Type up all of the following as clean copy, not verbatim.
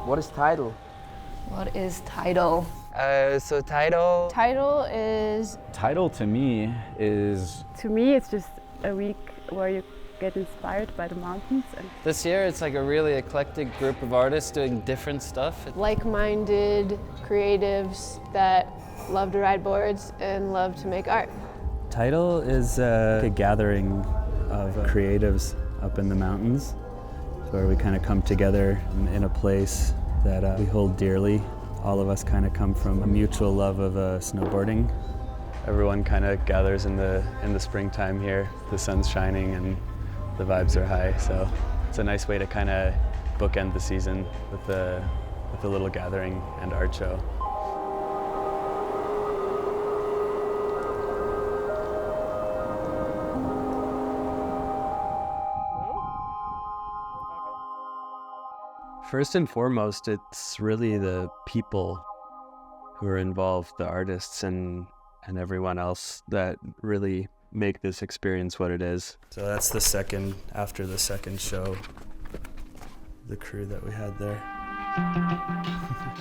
What is Tidal? What is Tidal? So Tidal... Tidal is... Tidal to me is... To me, it's just a week where you get inspired by the mountains. This year, it's like a really eclectic group of artists doing different stuff. Like-minded creatives that love to ride boards and love to make art. Tidal is a gathering of creatives up in the mountains, where we kind of come together in a place that we hold dearly. All of us kind of come from a mutual love of snowboarding. Everyone kind of gathers in the springtime here. The sun's shining and the vibes are high, so it's a nice way to kind of bookend the season with a little gathering and art show. First and foremost, it's really the people who are involved, the artists and everyone else that really make this experience what it is. So that's the second, after the second show, the crew that we had there.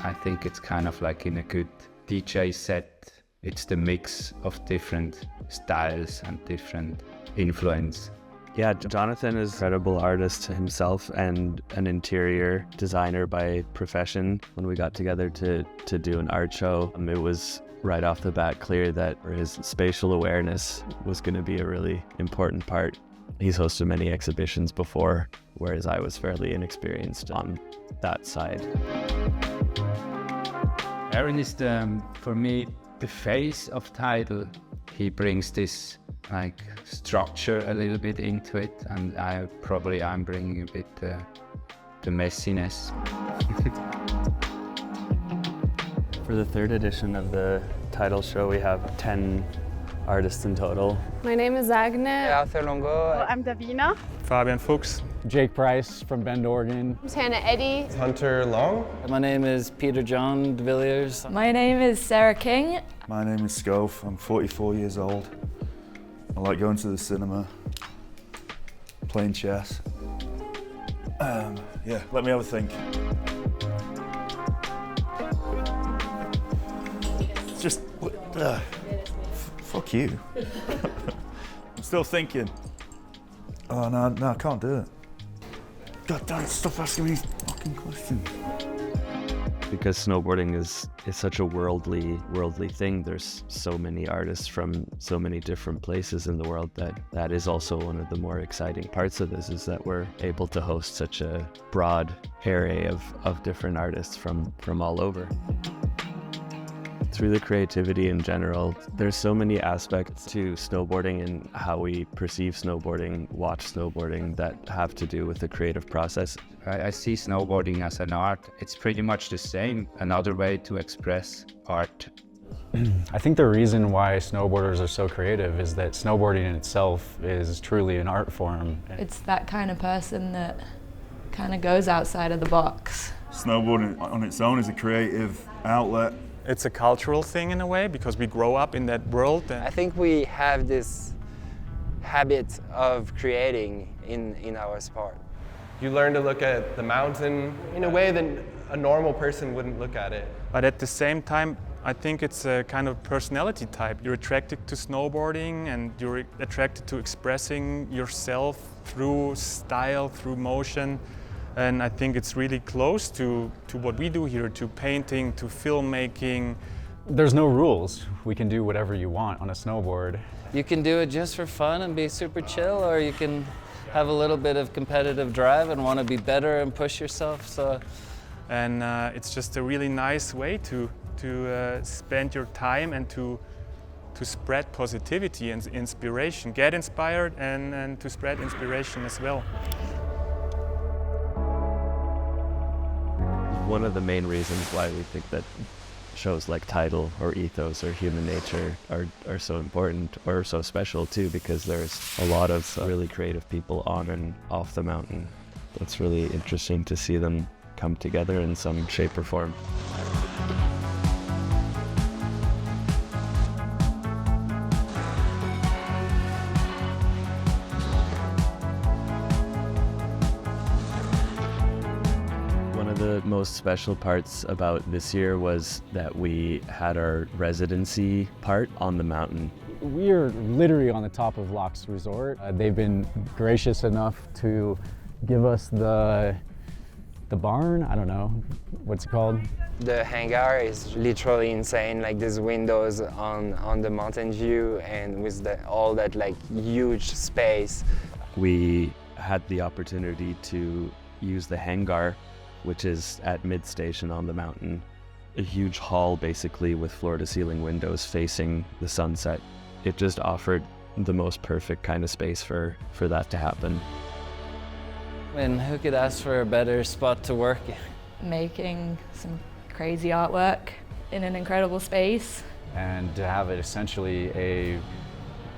I think it's kind of like in a good DJ set. It's the mix of different styles and different influence. Yeah, Jonathan is an incredible artist himself and an interior designer by profession. When we got together to do an art show, it was right off the bat clear that his spatial awareness was going to be a really important part. He's hosted many exhibitions before, whereas I was fairly inexperienced on that side. Aaron is, for me, the face of Tidal. He brings this like structure a little bit into it, and I'm bringing a bit the messiness. For the third edition of the Tidal show, we have 10 artists in total. My name is AGNE. LONGO. I'm DAVINA. FABIAN FUCHS. Jake Price from Bend, Oregon. I'm Hannah EDDY. Hunter Long. My name is Peter John Villiers. My name is Sarah King. My name is SCHOPH. I'm 44 years old. I like going to the cinema, playing chess. Yeah, let me have a think. Just, fuck you. I'm still thinking. Oh no, I can't do it. God damn it, stop asking me these fucking questions. Because snowboarding is such a worldly thing. There's so many artists from so many different places in the world that is also one of the more exciting parts of this, is that we're able to host such a broad array of different artists from all over. Through the creativity in general, there's so many aspects to snowboarding and how we perceive snowboarding, watch snowboarding, that have to do with the creative process. I see snowboarding as an art. It's pretty much the same, another way to express art. I think the reason why snowboarders are so creative is that snowboarding in itself is truly an art form. It's that kind of person that kind of goes outside of the box. Snowboarding on its own is a creative outlet. It's a cultural thing in a way, because we grow up in that world. I think we have this habit of creating in our sport. You learn to look at the mountain in a way that a normal person wouldn't look at it. But at the same time, I think it's a kind of personality type. You're attracted to snowboarding and you're attracted to expressing yourself through style, through motion. And I think it's really close to what we do here, to painting, to filmmaking. There's no rules. We can do whatever you want on a snowboard. You can do it just for fun and be super chill, or you can have a little bit of competitive drive and want to be better and push yourself. And it's just a really nice way to spend your time and to spread positivity and inspiration. Get inspired and to spread inspiration as well. One of the main reasons why we think that shows like Tidal or Ethos or Human Nature are so important, or so special too, because there's a lot of really creative people on and off the mountain. It's really interesting to see them come together in some shape or form. of the most special parts about this year was that we had our residency part on the mountain. We're literally on the top of LAAX Resort. They've been gracious enough to give us the barn, I don't know, what's it called? The hangar is literally insane, like these windows on the mountain view and with all that like huge space. We had the opportunity to use the hangar, which is at mid-station on the mountain. A huge hall basically with floor-to-ceiling windows facing the sunset. It just offered the most perfect kind of space for that to happen. And who could ask for a better spot to work? Making some crazy artwork in an incredible space. And to have it essentially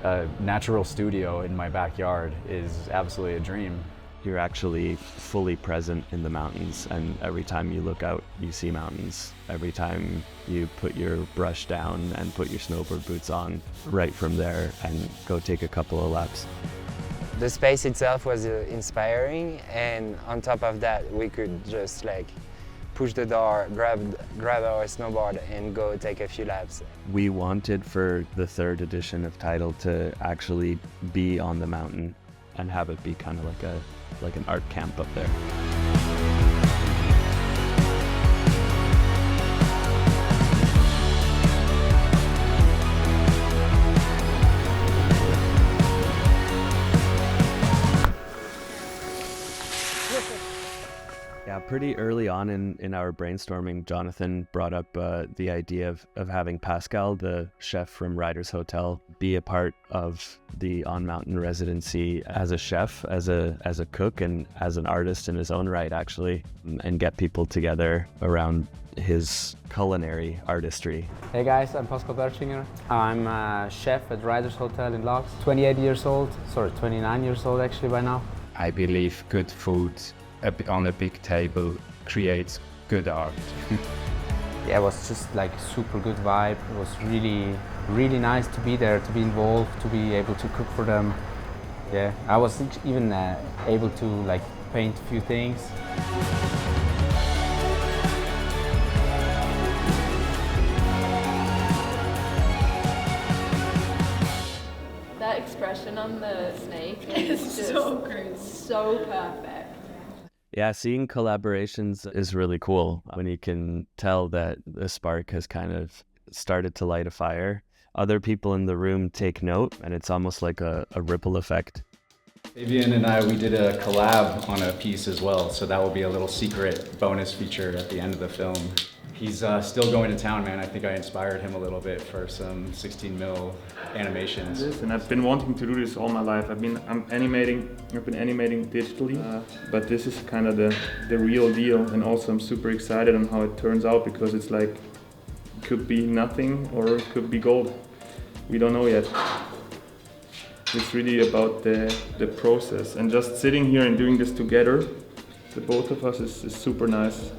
a natural studio in my backyard is absolutely a dream. You're actually fully present in the mountains, and every time you look out, you see mountains. Every time you put your brush down and put your snowboard boots on, right from there, and go take a couple of laps. The space itself was inspiring, and on top of that, we could just like push the door, grab our snowboard, and go take a few laps. We wanted for the 3rd edition of TIDAL to actually be on the mountain and have it be kind of like an art camp up there. Yeah, pretty early on in our brainstorming, Jonathan brought up the idea of having Pascal, the chef from Riders Hotel, be a part of the on-mountain residency as a chef, as a cook, and as an artist in his own right, actually, and get people together around his culinary artistry. Hey guys, I'm Pascal BERTSCHINGER. I'm a chef at Riders Hotel in LAAX. 28 years old, sorry, 29 years old actually by now. I believe good food on a big table creates good art. Yeah, it was just like super good vibe. It was really nice to be there, to be involved, to be able to cook for them. Yeah, I was even able to like paint a few things. That expression on the snake is just so great, so perfect. Yeah, seeing collaborations is really cool when you can tell that the spark has kind of started to light a fire. Other people in the room take note, and it's almost like a ripple effect. Fabian and I, we did a collab on a piece as well, so that will be a little secret bonus feature at the end of the film. He's still going to town, man. I think I inspired him a little bit for some 16mm animations. And I've been wanting to do this all my life. I've been animating digitally, but this is kind of the real deal. And also I'm super excited on how it turns out, because it's like, it could be nothing or it could be gold. We don't know yet. It's really about the process, and just sitting here and doing this together, the both of us, is super nice.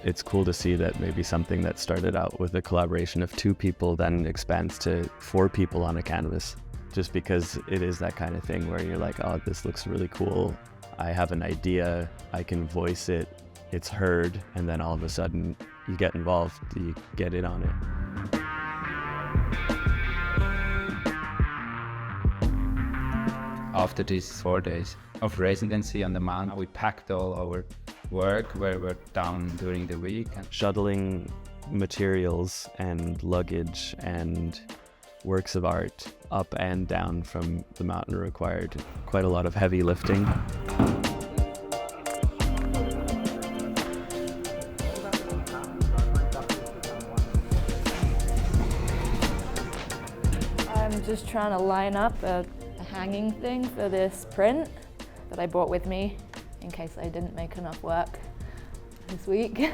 It's cool to see that maybe something that started out with a collaboration of 2 people then expands to 4 people on a canvas, just because it is that kind of thing where you're like, oh, this looks really cool. I have an idea, I can voice it, it's heard, and then all of a sudden you get involved, you get in on it. After these 4 days of residency on the mountain, we packed all our work where we're down during the week. Shuttling materials and luggage and works of art up and down from the mountain required quite a lot of heavy lifting. I'm just trying to line up a hanging thing for this print that I brought with me in case I didn't make enough work this week.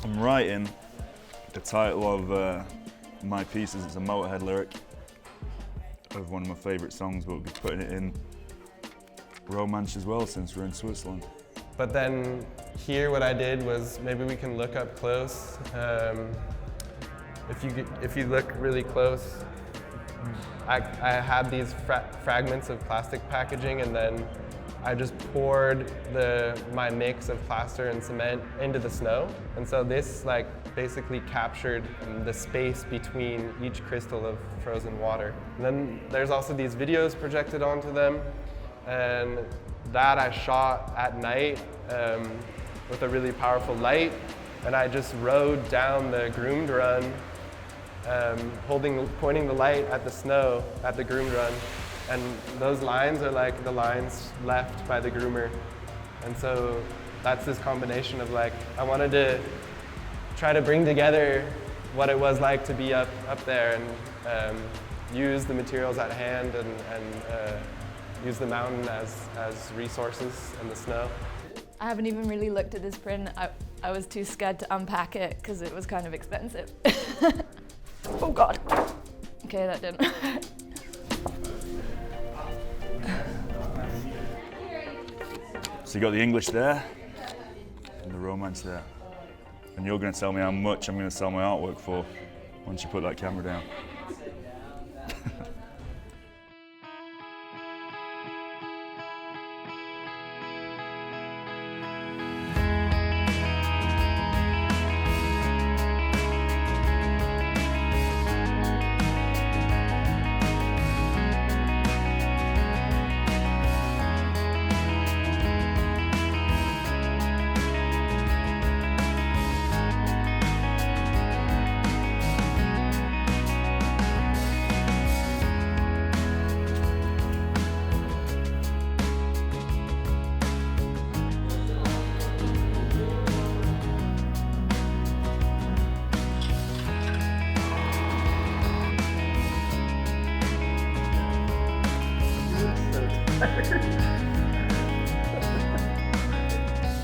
I'm writing the title of my piece is a Motorhead lyric of one of my favourite songs, but we'll be putting it in Romance as well since we're in Switzerland. But then here what I did was, maybe we can look up close. If you look really close, I had these fragments of plastic packaging, and then I just poured my mix of plaster and cement into the snow. And so this like basically captured the space between each crystal of frozen water. And then there's also these videos projected onto them, and that I shot at night with a really powerful light. And I just rode down the groomed run, pointing the light at the snow at the groomed run. And those lines are like the lines left by the groomer. And so that's this combination of like, I wanted to try to bring together what it was like to be up there and use the materials at hand and use the mountain as resources and the snow. I haven't even really looked at this print. I was too scared to unpack it because it was kind of expensive. Oh God. Okay, that didn't. So you got the English there and the romance there. And you're going to tell me how much I'm going to sell my artwork for once you put that camera down.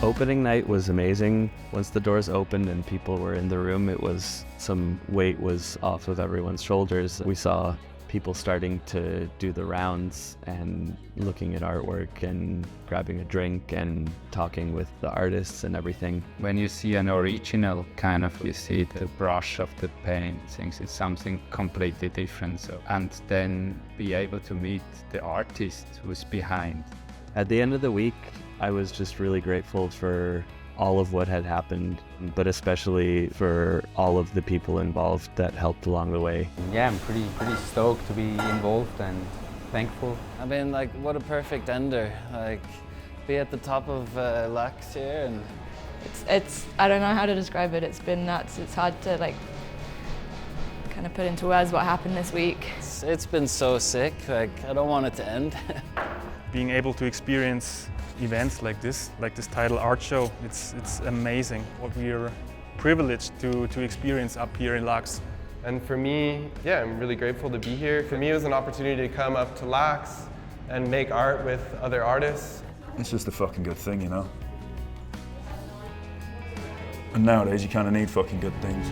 Opening night was amazing. Once the doors opened and people were in the room, it was some weight was off of everyone's shoulders. We saw people starting to do the rounds and looking at artwork and grabbing a drink and talking with the artists and everything. When you see an original, kind of, you see the brush of the paintings, it's something completely different. So, and then be able to meet the artist who's behind. At the end of the week, I was just really grateful for all of what had happened, but especially for all of the people involved that helped along the way. Yeah, I'm pretty stoked to be involved and thankful. I mean, like, what a perfect ender. Like, be at the top of LAAX here, and it's I don't know how to describe it. It's been nuts. It's hard to like kind of put into words what happened this week. It's been so sick. Like, I don't want it to end. Being able to experience events like this Tidal Art Show, it's amazing what we are privileged to experience up here in LAAX. And for me, yeah, I'm really grateful to be here. For me, it was an opportunity to come up to LAAX and make art with other artists. It's just a fucking good thing, you know? And nowadays you kind of need fucking good things.